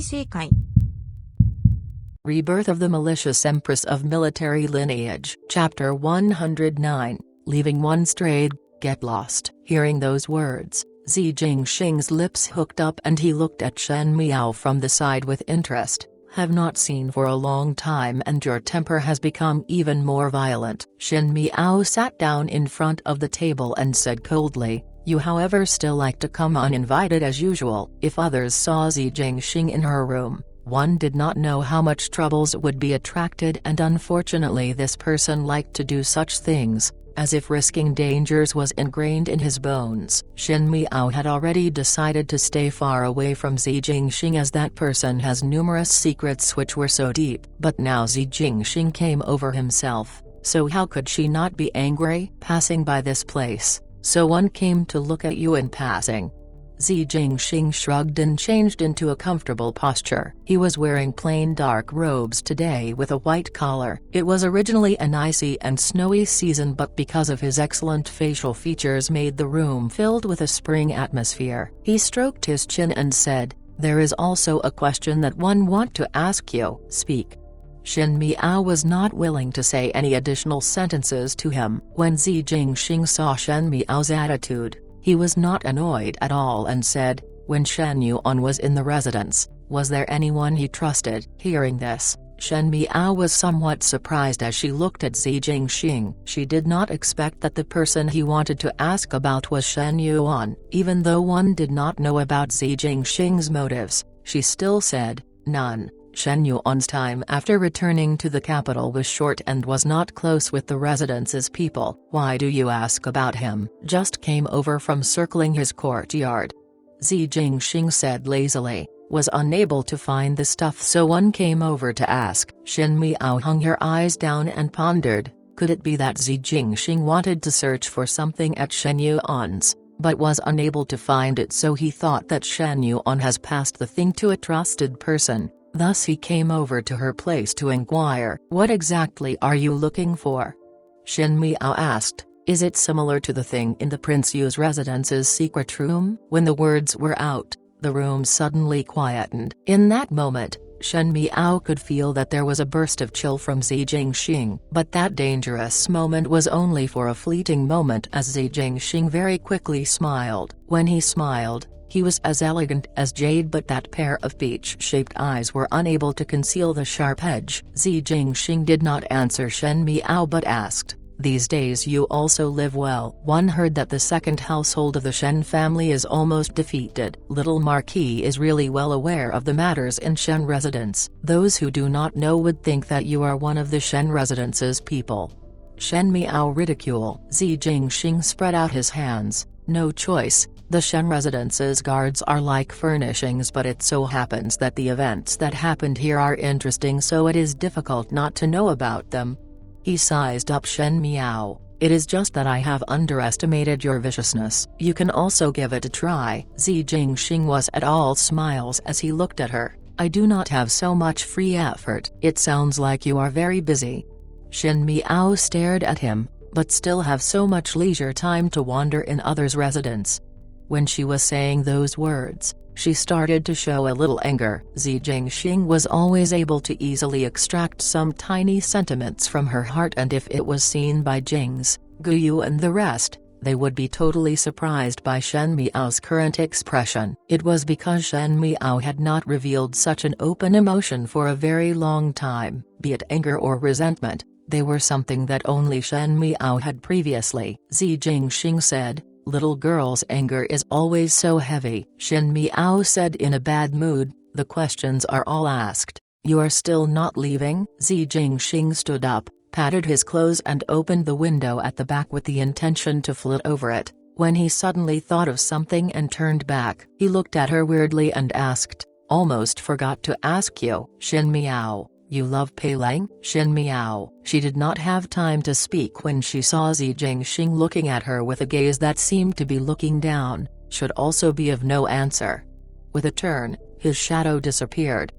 正解。 Rebirth of the Malicious Empress of Military Lineage. Chapter 109. Leaving one strayed, get lost. Hearing those words, Zi Jingxing's lips hooked up and he looked at Shen Miao from the side with interest. Have not seen for a long time and your temper has become even more violent. Shen Miao sat down in front of the table and said coldly, you however still like to come uninvited as usual. If others saw Zi Jingxing in her room, one did not know how much troubles would be attracted, and unfortunately this person liked to do such things, as if risking dangers was ingrained in his bones. Shen Miao had already decided to stay far away from Zi Jingxing as that person has numerous secrets which were so deep. But now Zi Jingxing came over himself, so how could she not be angry? Passing by this place, so one came to look at you in passing. Zi Jingxing shrugged and changed into a comfortable posture. He was wearing plain dark robes today with a white collar. It was originally an icy and snowy season, but because of his excellent facial features made the room filled with a spring atmosphere. He stroked his chin and said, there is also a question that one want to ask you. Speak. Shen Miao was not willing to say any additional sentences to him. When Zi Jingxing saw Shen Miao's attitude, he was not annoyed at all and said, when Shen Yuan was in the residence, was there anyone he trusted? Hearing this, Shen Miao was somewhat surprised as she looked at Zi Jingxing. She did not expect that the person he wanted to ask about was Shen Yuan. Even though one did not know about Zi Jingxing's motives, she still said, none. Shen Yuan's time after returning to the capital was short and was not close with the residence's people. Why do you ask about him? Just came over from circling his courtyard. Zi Jingxing said lazily, was unable to find the stuff so one came over to ask. Shen Miao hung her eyes down and pondered, could it be that Zi Jingxing wanted to search for something at Shen Yuan's, but was unable to find it, so he thought that Shen Yuan has passed the thing to a trusted person. Thus he came over to her place to inquire. What exactly are you looking for? Shen Miao asked, is it similar to the thing in the Prince Yu's residence's secret room? When the words were out, the room suddenly quietened. In that moment, Shen Miao could feel that there was a burst of chill from Zi Jingxing. But that dangerous moment was only for a fleeting moment, as Zi Jingxing very quickly smiled. When he smiled, he was as elegant as jade, but that pair of peach-shaped eyes were unable to conceal the sharp edge. Zi Jingxing did not answer Shen Miao but asked, these days you also live well. One heard that the second household of the Shen family is almost defeated. Little Marquis is really well aware of the matters in Shen residence. Those who do not know would think that you are one of the Shen residence's people. Shen Miao ridicule. Zi Jingxing spread out his hands, no choice. The Shen residence's guards are like furnishings, but it so happens that the events that happened here are interesting, so it is difficult not to know about them. He sized up Shen Miao, it is just that I have underestimated your viciousness. You can also give it a try. Zi Jingxing was at all smiles as he looked at her. I do not have so much free effort. It sounds like you are very busy. Shen Miao stared at him, but still have so much leisure time to wander in others' residence. When she was saying those words, she started to show a little anger. Zi Jingxing was always able to easily extract some tiny sentiments from her heart, and if it was seen by Jings, Guyu and the rest, they would be totally surprised by Shen Miao's current expression. It was because Shen Miao had not revealed such an open emotion for a very long time, be it anger or resentment, they were something that only Shen Miao had previously. Zi Jingxing said, little girl's anger is always so heavy. Shen Miao said in a bad mood, the questions are all asked, you are still not leaving? Zi Jingxing stood up, patted his clothes and opened the window at the back with the intention to flit over it, when he suddenly thought of something and turned back. He looked at her weirdly and asked, almost forgot to ask you. Shen Miao, you love Pei Lang? Shen Miao. She did not have time to speak when she saw Zi Jingxing looking at her with a gaze that seemed to be looking down, should also be of no answer. With a turn, his shadow disappeared.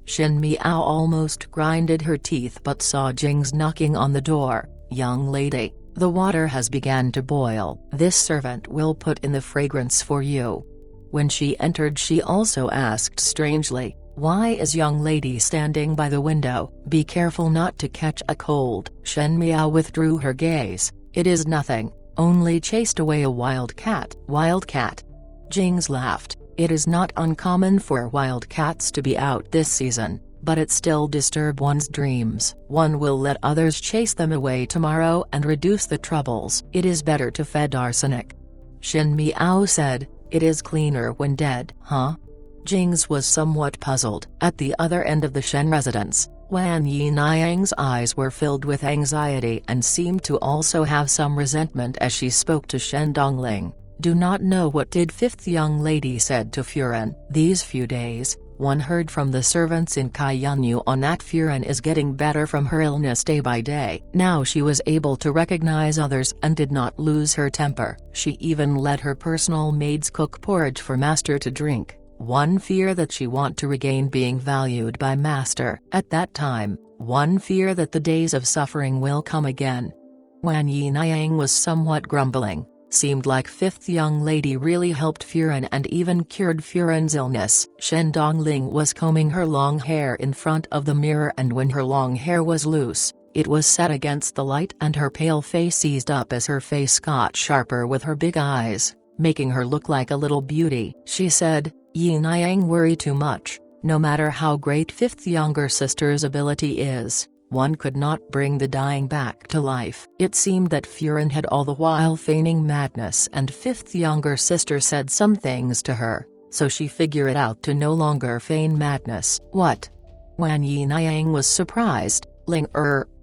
Shen Miao almost grinded her teeth but saw Jings knocking on the door. Young lady, the water has begun to boil. This servant will put in the fragrance for you. When she entered she also asked strangely, "Why is young lady standing by the window? Be careful not to catch a cold." Shen Miao withdrew her gaze. "It is nothing, only chased away a wild cat." "Wild cat?" Jings laughed. "It is not uncommon for wild cats to be out this season, but it still disturb one's dreams. One will let others chase them away tomorrow and reduce the troubles. It is better to feed arsenic." Shen Miao said, "It is cleaner when dead." "Huh?" Jings was somewhat puzzled. At the other end of the Shen residence, Wan Yinayang's eyes were filled with anxiety and seemed to also have some resentment as she spoke to Shen Dongling. "Do not know what did fifth young lady said to Furen. These few days, one heard from the servants in Kaiyunyu on that Furen is getting better from her illness day by day. Now she was able to recognize others and did not lose her temper. She even let her personal maids cook porridge for master to drink. One fear that she want to regain being valued by master. At that time, one fear that the days of suffering will come again." Wan Yinayang was somewhat grumbling. Seemed like fifth young lady really helped Furen and even cured Furen's illness. Shen Dongling was combing her long hair in front of the mirror, and when her long hair was loose, it was set against the light and her pale face eased up as her face got sharper with her big eyes, making her look like a little beauty. She said, "Yinayang worry too much. No matter how great fifth younger sister's ability is, one could not bring the dying back to life." It seemed that Furen had all the while feigning madness, and fifth younger sister said some things to her, so she figured it out to no longer feign madness. "What?" Wan Yinayang was surprised. "Ling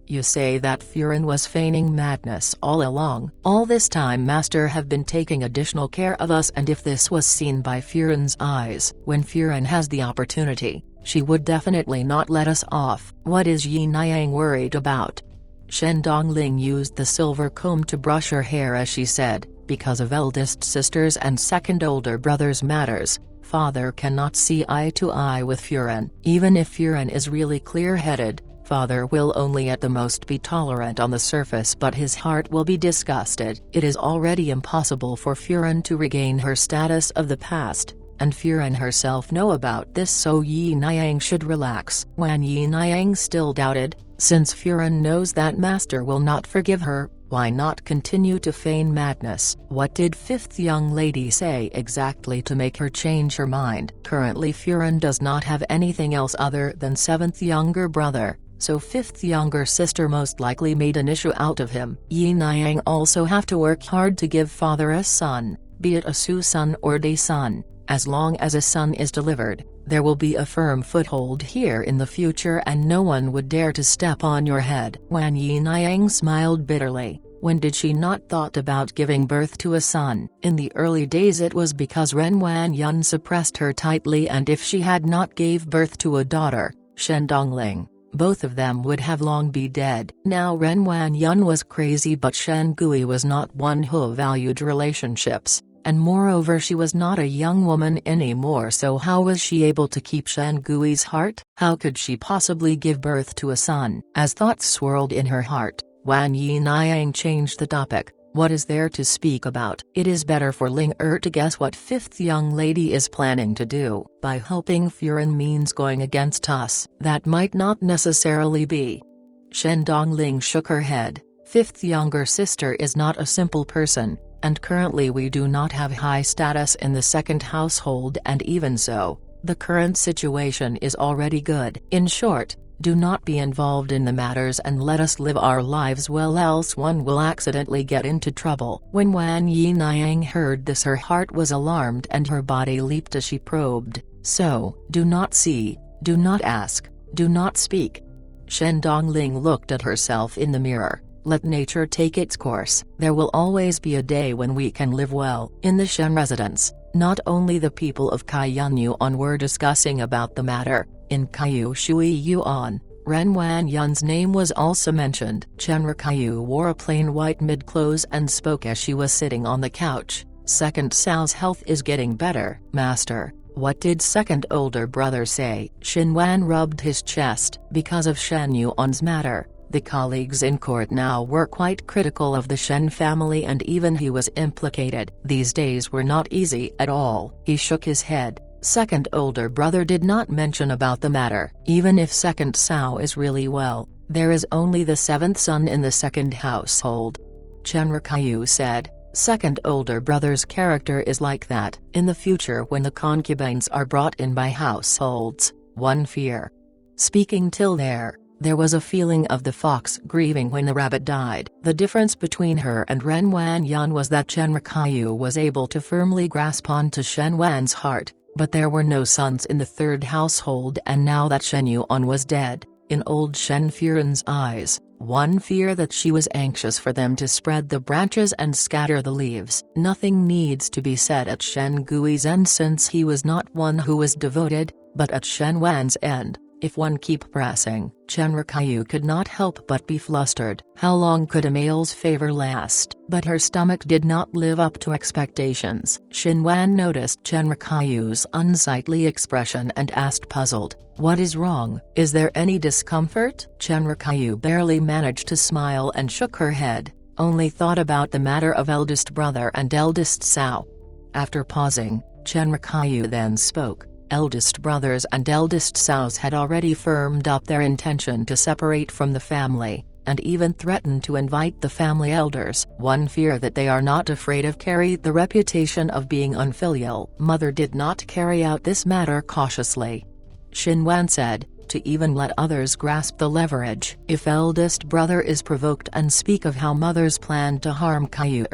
you say that Furen was feigning madness all along?" "All this time master have been taking additional care of us, and if this was seen by Furen's eyes, when Furen has the opportunity, she would definitely not let us off." "What is Yinayang worried about?" Shen Dongling used the silver comb to brush her hair as she said, "Because of eldest sisters and second older brothers matters, father cannot see eye to eye with Furen. Even if Furen is really clear-headed, father will only at the most be tolerant on the surface, but his heart will be disgusted. It is already impossible for Furen to regain her status of the past, and Furen herself know about this, so Yinayang should relax." Wan Yinayang still doubted. Since Furen knows that master will not forgive her, why not continue to feign madness? What did fifth young lady say exactly to make her change her mind? Currently Furen does not have anything else other than seventh younger brother, so fifth younger sister most likely made an issue out of him. Yinayang also have to work hard to give father a son, be it a Su son or Day son. As long as a son is delivered, there will be a firm foothold here in the future and no one would dare to step on your head. Wan Yinayang smiled bitterly. When did she not thought about giving birth to a son? In the early days it was because Ren Wan Yun suppressed her tightly, and if she had not gave birth to a daughter, Shen Dongling, both of them would have long be dead. Now Ren Wan Yun was crazy, but Shen Gui was not one who valued relationships. And moreover she was not a young woman anymore, so how was she able to keep Shen Gui's heart? How could she possibly give birth to a son? As thoughts swirled in her heart, Wan Yinayang changed the topic. "What is there to speak about? It is better for Ling to guess what fifth young lady is planning to do. By helping Furen means going against us. That might not necessarily be." Shen Dongling shook her head. "Fifth younger sister is not a simple person. And currently we do not have high status in the second household, and even so, the current situation is already good. In short, do not be involved in the matters and let us live our lives well, else one will accidentally get into trouble." When Wan Yinayang heard this her heart was alarmed and her body leaped as she probed. "So, do not see, do not ask, do not speak." Shen Dongling looked at herself in the mirror. "Let nature take its course. There will always be a day when we can live well." In the Shen residence, not only the people of Kaiyunyu were discussing about the matter. In Kaiyu Shui Yuan, Ren Wan Yun's name was also mentioned. Chenra Kaiyu wore a plain white mid-clothes and spoke as she was sitting on the couch. "Second Sao's health is getting better, master." "What did second older brother say?" Shen Wan rubbed his chest. "Because of Shen Yuan's matter, The colleagues in court now were quite critical of the Shen family, and even he was implicated. These days were not easy at all. He shook his head. Second older brother did not mention about the matter. Even if second Cao is really well, there is only the seventh son in the second household. Chen Rikyu said, second older brother's character is like that. In the future, when the concubines are brought in by households, one fear. Speaking till there was a feeling of the fox grieving when the rabbit died. The difference between her and Ren Wanyan was that Chen Rikyu was able to firmly grasp onto Shen Wan's heart. But there were no sons in the third household, and now that Shen Yuan was dead, in old Shen Furen's eyes, one fear that she was anxious for them to spread the branches and scatter the leaves. Nothing needs to be said at Shen Gui's end, since he was not one who was devoted, but at Shen Wan's end. If one keep pressing, Chen Rikyu could not help but be flustered. How long could a male's favor last? But her stomach did not live up to expectations. Shen Wan noticed Chen Rikyu's unsightly expression and asked, puzzled, "What is wrong? Is there any discomfort?" Chen Rikyu barely managed to smile and shook her head, only thought about the matter of eldest brother and eldest Cao. After pausing, Chen Rikyu then spoke. Eldest brothers and eldest Caos had already firmed up their intention to separate from the family, and even threatened to invite the family elders. One fear that they are not afraid of carried the reputation of being unfilial. Mother did not carry out this matter cautiously. Shen Wan said, to even let others grasp the leverage. If eldest brother is provoked and speak of how mother's planned to harm Kyu,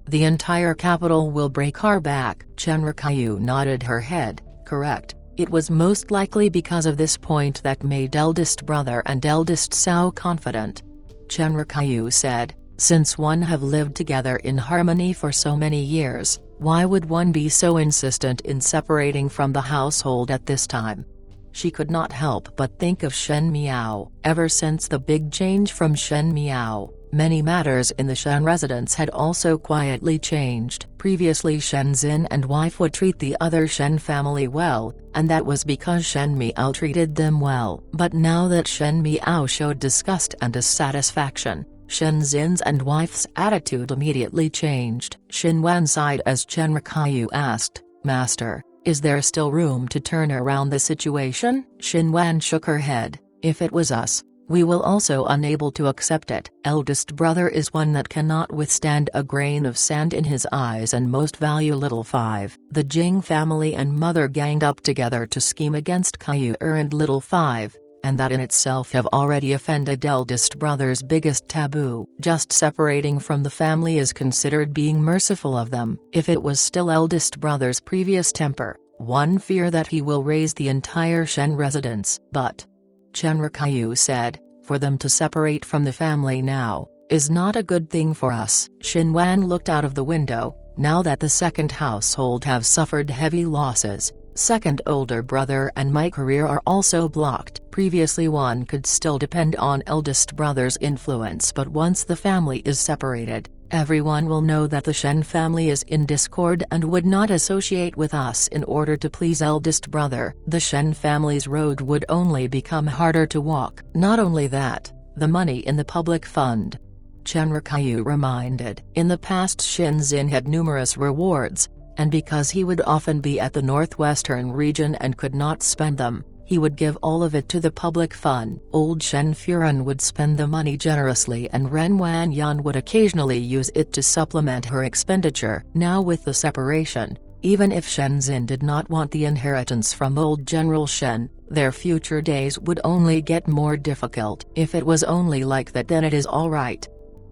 the entire capital will break our back. Chen Rikyu nodded her head. Correct. It was most likely because of this point that made eldest brother and eldest Cao confident. Chen Rikyu said, since one have lived together in harmony for so many years, why would one be so insistent in separating from the household at this time? She could not help but think of Shen Miao. Ever since the big change from Shen Miao, many matters in the Shen residence had also quietly changed. Previously Shen Xin and wife would treat the other Shen family well, and that was because Shen Miao treated them well. But now that Shen Miao showed disgust and dissatisfaction, Shen Xin's and wife's attitude immediately changed. Shen Wan sighed as Chen Rikyu asked, Master, is there still room to turn around the situation? Shen Wan shook her head. If it was us, we will also unable to accept it. Eldest brother is one that cannot withstand a grain of sand in his eyes and most value little five. The Jing family and mother ganged up together to scheme against Kyu and little five, and that in itself have already offended eldest brother's biggest taboo. Just separating from the family is considered being merciful of them. If it was still eldest brother's previous temper, one fear that he will raise the entire Shen residence. But Chen Rikyu said, for them to separate from the family now, is not a good thing for us. Shen Wan looked out of the window. Now that the second household have suffered heavy losses, second older brother and my career are also blocked. Previously one could still depend on eldest brother's influence, but once the family is separated, everyone will know that the Shen family is in discord and would not associate with us in order to please eldest brother. The Shen family's road would only become harder to walk. Not only that, the money in the public fund. Chen Rikyu reminded. In the past Shen Xin had numerous rewards, and because he would often be at the northwestern region and could not spend them, he would give all of it to the public fund. Old Shen Furen would spend the money generously and Ren Wanyan would occasionally use it to supplement her expenditure. Now with the separation, even if Shen Xin did not want the inheritance from old General Shen, their future days would only get more difficult. If it was only like that, then it is all right.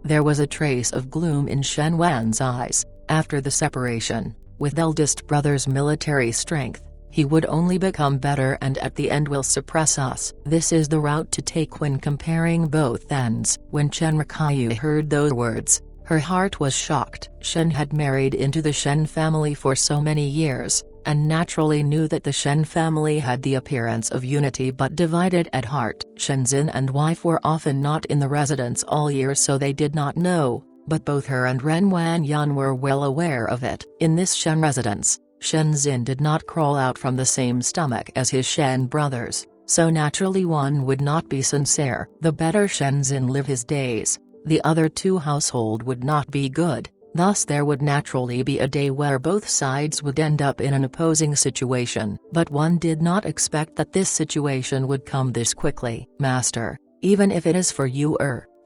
There was a trace of gloom in Shen Wan's eyes. After the separation, with eldest brother's military strength, he would only become better and at the end will suppress us. This is the route to take when comparing both ends. When Chen Rikyu heard those words, her heart was shocked. Shen had married into the Shen family for so many years, and naturally knew that the Shen family had the appearance of unity but divided at heart. Shen Xin and wife were often not in the residence all year, so they did not know, but both her and Ren Wanyan were well aware of it. In this Shen residence, Shen Xin did not crawl out from the same stomach as his Shen brothers, so naturally one would not be sincere. The better Shenzhen live his days, the other two household would not be good, thus there would naturally be a day where both sides would end up in an opposing situation. But one did not expect that this situation would come this quickly. Master, even if it is for you,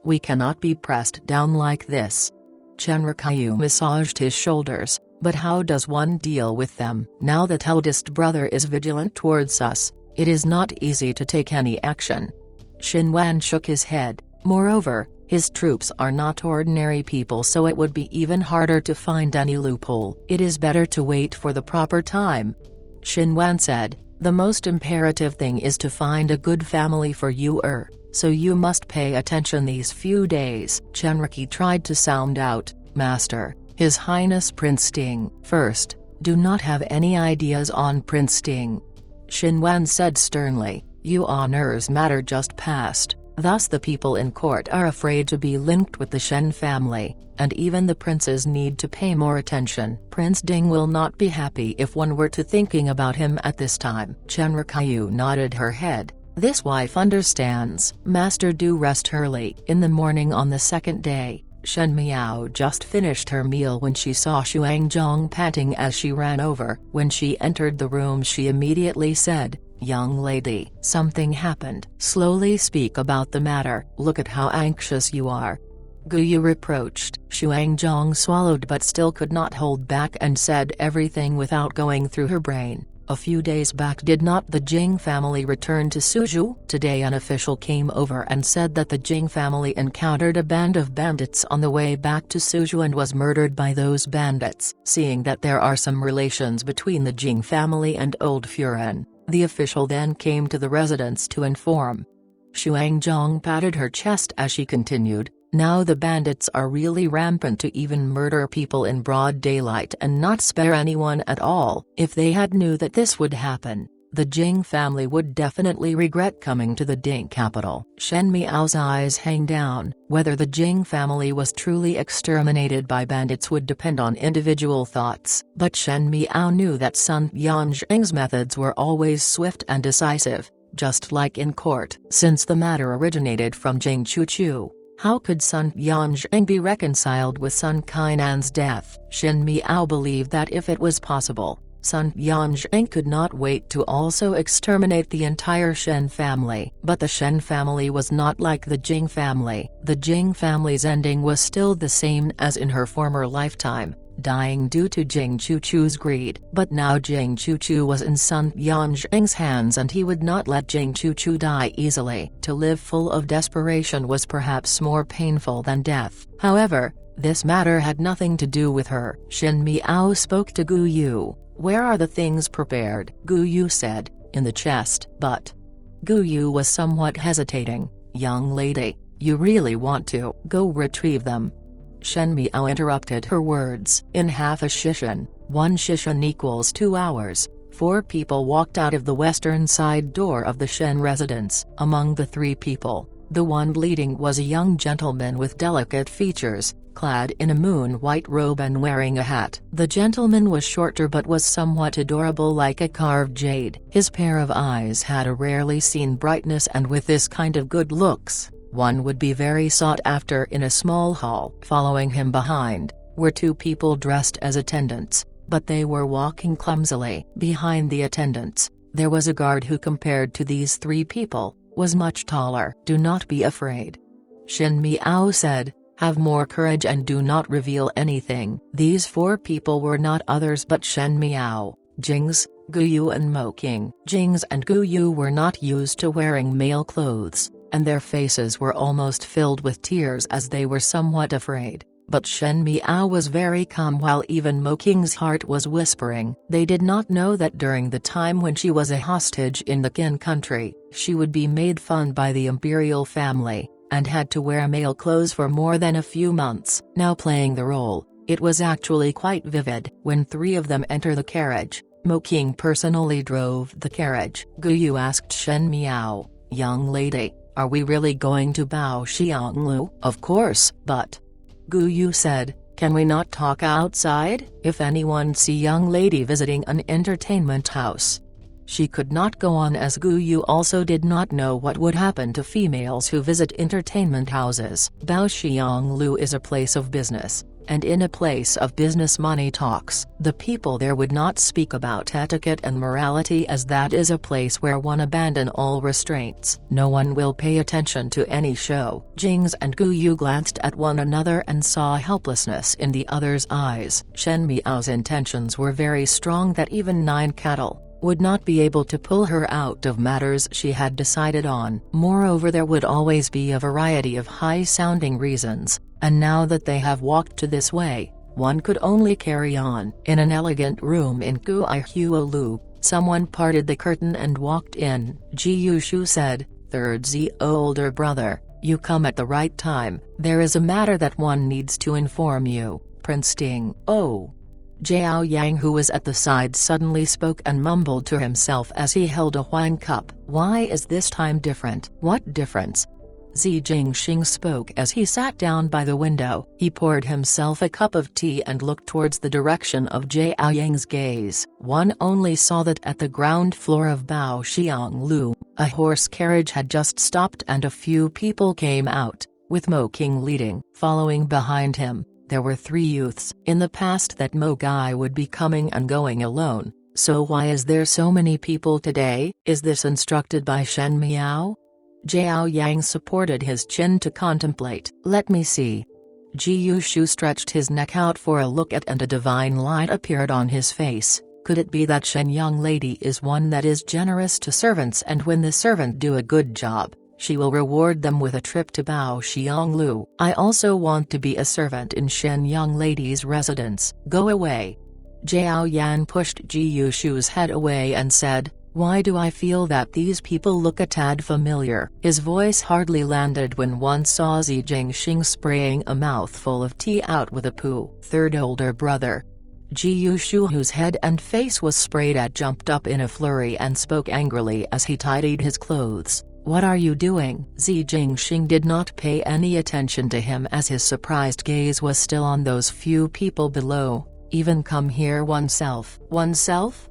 we cannot be pressed down like this. Chen Rikyu massaged his shoulders, but how does one deal with them? Now that eldest brother is vigilant towards us, it is not easy to take any action. Xin Wan shook his head. Moreover, his troops are not ordinary people, so it would be even harder to find any loophole. It is better to wait for the proper time. Xin Wan said, the most imperative thing is to find a good family for you, so you must pay attention these few days. Chenriki tried to sound out, Master, His Highness Prince Ting. First, do not have any ideas on Prince Ting. Xin Wan said sternly, Yuan's matter just passed, thus the people in court are afraid to be linked with the Shen family, and even the princes need to pay more attention. Prince Ding will not be happy if one were to thinking about him at this time. Chen Rikyu nodded her head. This wife understands. Master, do rest early. In the morning on the second day, Shen Miao just finished her meal when she saw Xuanzang panting as she ran over. When she entered the room she immediately said, Young lady, something happened. Slowly speak about the matter. Look at how anxious you are. Guyu reproached. Xuanzang swallowed but still could not hold back and said everything without going through her brain. A few days back, did not the Jing family return to Suzhou? Today an official came over and said that the Jing family encountered a band of bandits on the way back to Suzhou and was murdered by those bandits. Seeing that there are some relations between the Jing family and Old Furen, the official then came to the residence to inform. Xuanzang patted her chest as she continued, now the bandits are really rampant to even murder people in broad daylight and not spare anyone at all. If they had knew that this would happen, the Jing family would definitely regret coming to the Ding capital. Shen Miao's eyes hang down. Whether the Jing family was truly exterminated by bandits would depend on individual thoughts. But Shen Miao knew that Sun Yanjing's methods were always swift and decisive, just like in court. Since the matter originated from Jing Chuchu, how could Sun Yanjing be reconciled with Sun Qainan's death? Shen Miao believed that if it was possible, Sun Yanjing could not wait to also exterminate the entire Shen family. But the Shen family was not like the Jing family. The Jing family's ending was still the same as in her former lifetime, dying due to Jing Chuchu's greed. But now Jing Chuchu was in Sun Yanjing's hands and he would not let Jing Chuchu die easily. To live full of desperation was perhaps more painful than death. However, this matter had nothing to do with her. Shen Miao spoke to Gu Yu. Where are the things prepared? Gu Yu said, in the chest. But Gu Yu was somewhat hesitating. Young lady, you really want to go retrieve them? Shen Miao interrupted her words. In half a shishan, 1 shishan equals 2 hours, 4 people walked out of the western side door of the Shen residence. Among the 3 people, the one leading was a young gentleman with delicate features, clad in a moon-white robe and wearing a hat. The gentleman was shorter but was somewhat adorable, like a carved jade. His pair of eyes had a rarely seen brightness, and with this kind of good looks, one would be very sought after in a small hall. Following him behind, were 2 people dressed as attendants, but they were walking clumsily. Behind the attendants, there was a guard who, compared to these 3 people, was much taller. Do not be afraid. Shen Miao said, have more courage and do not reveal anything. These 4 people were not others but Shen Miao, Jing's, Guyu and Mo King. Jing's and Guyu were not used to wearing male clothes, and their faces were almost filled with tears as they were somewhat afraid. But Shen Miao was very calm, while even Mo King's heart was whispering. They did not know that during the time when she was a hostage in the Qin country, she would be made fun by the imperial family, and had to wear male clothes for more than a few months. Now playing the role, it was actually quite vivid. When 3 of them entered the carriage, Mo King personally drove the carriage. Guyu asked Shen Miao, young lady, are we really going to Bao Xianglu? Of course, but Gu Yu said, can we not talk outside? If anyone see young lady visiting an entertainment house, She could not go on as Gu Yu also did not know what would happen to females who visit entertainment houses. Baoxiang Lu is a place of business, and in a place of business money talks. The people there would not speak about etiquette and morality, as that is a place where one abandon all restraints. No one will pay attention to any show. Jings and Gu Yu glanced at one another and saw helplessness in the other's eyes. Shen Miao's intentions were very strong, that even 9 cattle would not be able to pull her out of matters she had decided on. Moreover, there would always be a variety of high-sounding reasons, and now that they have walked to this way, one could only carry on. In an elegant room in Guihuolu, someone parted the curtain and walked in. Ji Yushu said, "Third Z, older brother, you come at the right time. There is a matter that one needs to inform you, Prince Ting." "Oh." Zhao Yang, who was at the side, suddenly spoke and mumbled to himself as he held a wine cup. "Why is this time different?" "What difference?" Zi Jingxing spoke as he sat down by the window. He poured himself a cup of tea and looked towards the direction of Zhao Yang's gaze. One only saw that at the ground floor of Baoxiang Lu, a horse carriage had just stopped and a few people came out, with Mo King leading. Following behind him, there were 3 youths. In the past that Mo Guy would be coming and going alone, so why is there so many people today? Is this instructed by Shen Miao? Zhao Yang supported his chin to contemplate. "Let me see." Ji Yushu stretched his neck out for a look at, and a divine light appeared on his face. Could it be that Shen young lady is one that is generous to servants, and when the servant do a good job, she will reward them with a trip to Baoxiang Lu? "I also want to be a servant in Shen young lady's residence." "Go away." Zhao Yan pushed Ji Yushu's head away and said, "Why do I feel that these people look a tad familiar?" His voice hardly landed when one saw Zi Jingxing spraying a mouthful of tea out with a poo. "Third older brother." Ji Yushu, whose head and face was sprayed at, jumped up in a flurry and spoke angrily as he tidied his clothes. "What are you doing?" Zi Jingxing did not pay any attention to him, as his surprised gaze was still on those few people below. "Even come here oneself." "Oneself?"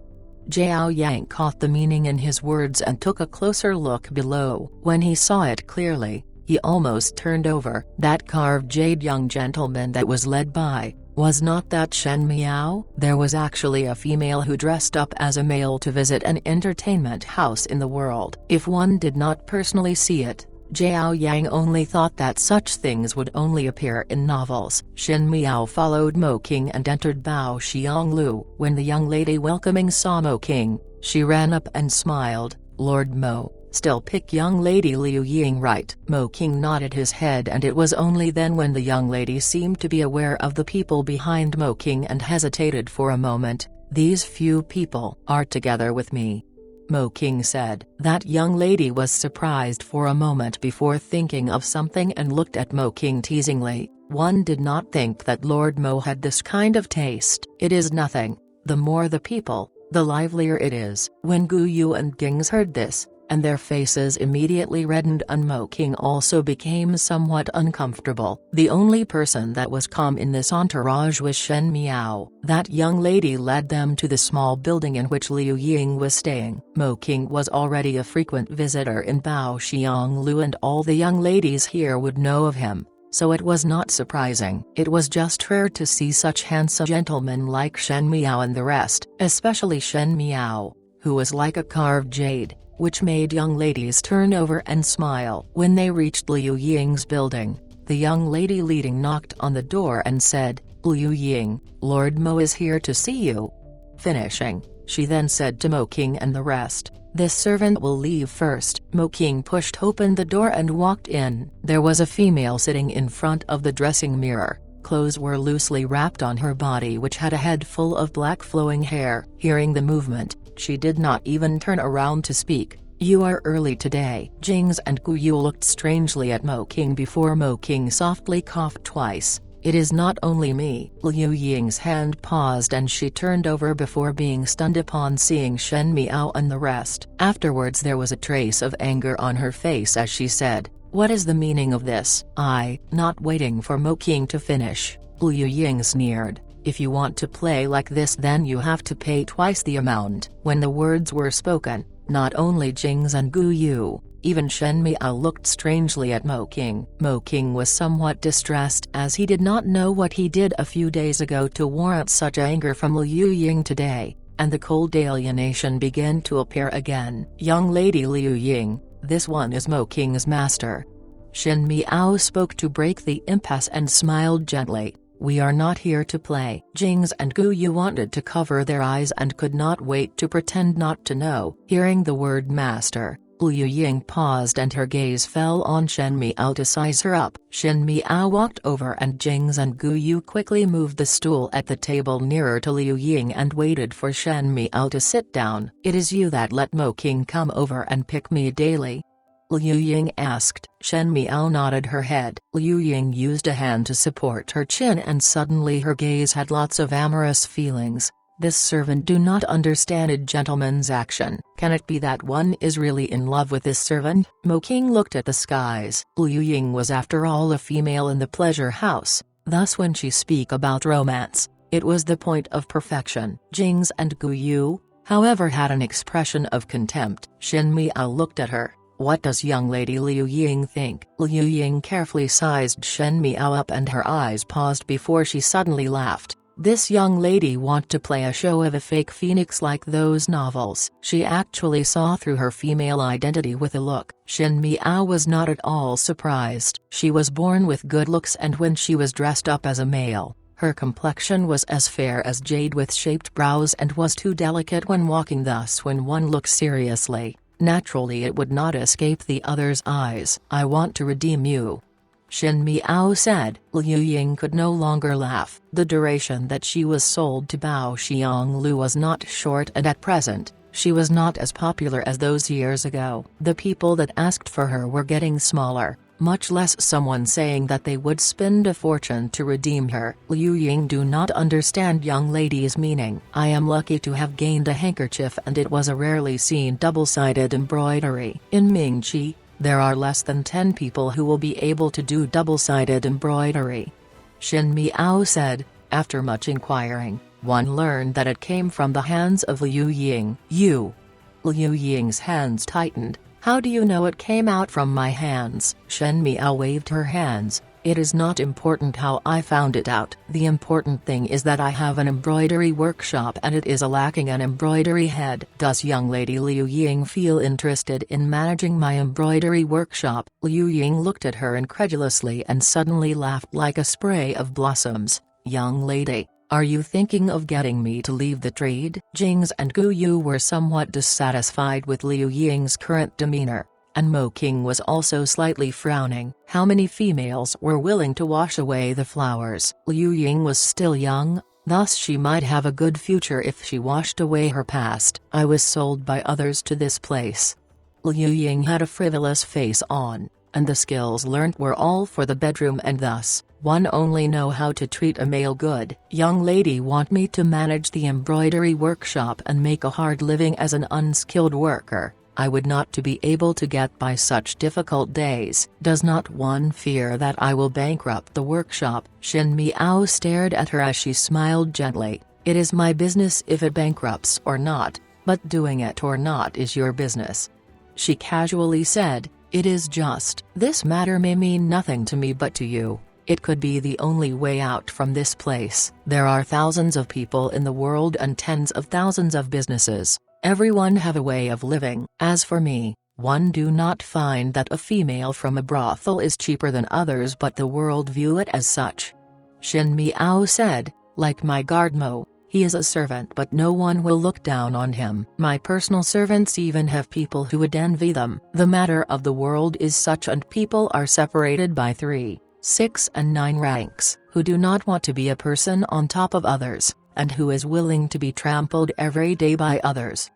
Zhao Yang caught the meaning in his words and took a closer look below. When he saw it clearly, he almost turned over. That carved jade young gentleman that was led by, was not that Shen Miao? There was actually a female who dressed up as a male to visit an entertainment house in the world. If one did not personally see it, Zhao Yang only thought that such things would only appear in novels. Shen Miao followed Mo King and entered Baoxiang Lu. When the young lady welcoming saw Mo King, she ran up and smiled. "Lord Mo, still pick young lady Liu Ying right?" Mo King nodded his head, and it was only then when the young lady seemed to be aware of the people behind Mo King and hesitated for a moment. "These few people are together with me," Mo King said. That young lady was surprised for a moment before thinking of something and looked at Mo King teasingly. One did not think that Lord Mo had this kind of taste. "It is nothing. The more the people, the livelier it is." When Gu Yu and Gings heard this, and their faces immediately reddened, and Mo King also became somewhat uncomfortable. The only person that was calm in this entourage was Shen Miao. That young lady led them to the small building in which Liu Ying was staying. Mo King was already a frequent visitor in Baoxiang Lu, and all the young ladies here would know of him, so it was not surprising. It was just rare to see such handsome gentlemen like Shen Miao and the rest, especially Shen Miao, who was like a carved jade, which made young ladies turn over and smile. When they reached Liu Ying's building, the young lady leading knocked on the door and said, "Liu Ying, Lord Mo is here to see you." Finishing, she then said to Mo King and the rest, "This servant will leave first." Mo King pushed open the door and walked in. There was a female sitting in front of the dressing mirror. Clothes were loosely wrapped on her body, which had a head full of black flowing hair. Hearing the movement, she did not even turn around to speak. "You are early today." Jings and Gu Yu looked strangely at Mo King before Mo King softly coughed twice. "It is not only me." Liu Ying's hand paused and she turned over before being stunned upon seeing Shen Miao and the rest. Afterwards there was a trace of anger on her face as she said, "What is the meaning of this?" Not waiting for Mo King to finish, Liu Ying sneered, If you want to play like this, then you have to pay twice the amount." When the words were spoken, not only Jings and Gu Yu, even Shen Miao looked strangely at Mo King. Mo King was somewhat distressed as he did not know what he did a few days ago to warrant such anger from Liu Ying today, and the cold alienation began to appear again. "Young lady Liu Ying, this one is Mo King's master." Shen Miao spoke to break the impasse and smiled gently. "We are not here to play." Jings and Gu Yu wanted to cover their eyes and could not wait to pretend not to know. Hearing the word master, Liu Ying paused and her gaze fell on Shen Miao to size her up. Shen Miao walked over and Jings and Gu Yu quickly moved the stool at the table nearer to Liu Ying and waited for Shen Miao to sit down. "It is you that let Mo King come over and pick me daily?" Liu Ying asked. Shen Miao nodded her head. Liu Ying used a hand to support her chin and suddenly her gaze had lots of amorous feelings. "This servant do not understand a gentleman's action. Can it be that one is really in love with this servant?" Mo King looked at the skies. Liu Ying was after all a female in the pleasure house, thus when she speak about romance, it was the point of perfection. Jings and Gu Yu, however, had an expression of contempt. Shen Miao looked at her. "What does young lady Liu Ying think?" Liu Ying carefully sized Shen Miao up and her eyes paused before she suddenly laughed. "This young lady want to play a show of a fake phoenix like those novels." She actually saw through her female identity with a look. Shen Miao was not at all surprised. She was born with good looks and when she was dressed up as a male, her complexion was as fair as jade with shaped brows and was too delicate when walking, thus when one looked seriously, naturally it would not escape the other's eyes. "I want to redeem you," Shen Miao said. Liu Ying could no longer laugh. The duration that she was sold to Bao Xianglu was not short and at present, she was not as popular as those years ago. The people that asked for her were getting smaller, much less someone saying that they would spend a fortune to redeem her. Liu Ying do not understand young lady's meaning. "I am lucky to have gained a handkerchief and it was a rarely seen double-sided embroidery. In Mingqi, there are less than 10 people who will be able to do double-sided embroidery." Shen Miao said. After much inquiring, one learned that it came from the hands of Liu Ying. "You?" Liu Ying's hands tightened. "How do you know it came out from my hands?" Shen Miao waved her hands. "It is not important how I found it out. The important thing is that I have an embroidery workshop and it is lacking an embroidery head. Does young lady Liu Ying feel interested in managing my embroidery workshop?" Liu Ying looked at her incredulously and suddenly laughed like a spray of blossoms. "Young lady, are you thinking of getting me to leave the trade?" Jings and Gu Yu were somewhat dissatisfied with Liu Ying's current demeanor, and Mo King was also slightly frowning. How many females were willing to wash away the flowers? Liu Ying was still young, thus she might have a good future if she washed away her past. "I was sold by others to this place." Liu Ying had a frivolous face on, and the skills learnt were all for the bedroom and thus, one only know how to treat a male good. "Young lady want me to manage the embroidery workshop and make a hard living as an unskilled worker. I would not to be able to get by such difficult days. Does not one fear that I will bankrupt the workshop?" Shen Miao stared at her as she smiled gently. "It is my business if it bankrupts or not, but doing it or not is your business." She casually said, "It is just. This matter may mean nothing to me but to you. It could be the only way out from this place. There are thousands of people in the world and tens of thousands of businesses. Everyone have a way of living. As for me, one do not find that a female from a brothel is cheaper than others, but the world view it as such." Shen Miao said, "Like my guard Mo, he is a servant but no one will look down on him. My personal servants even have people who would envy them. The matter of the world is such and people are separated by 3, 6 and 9 ranks, who do not want to be a person on top of others, and who is willing to be trampled every day by others.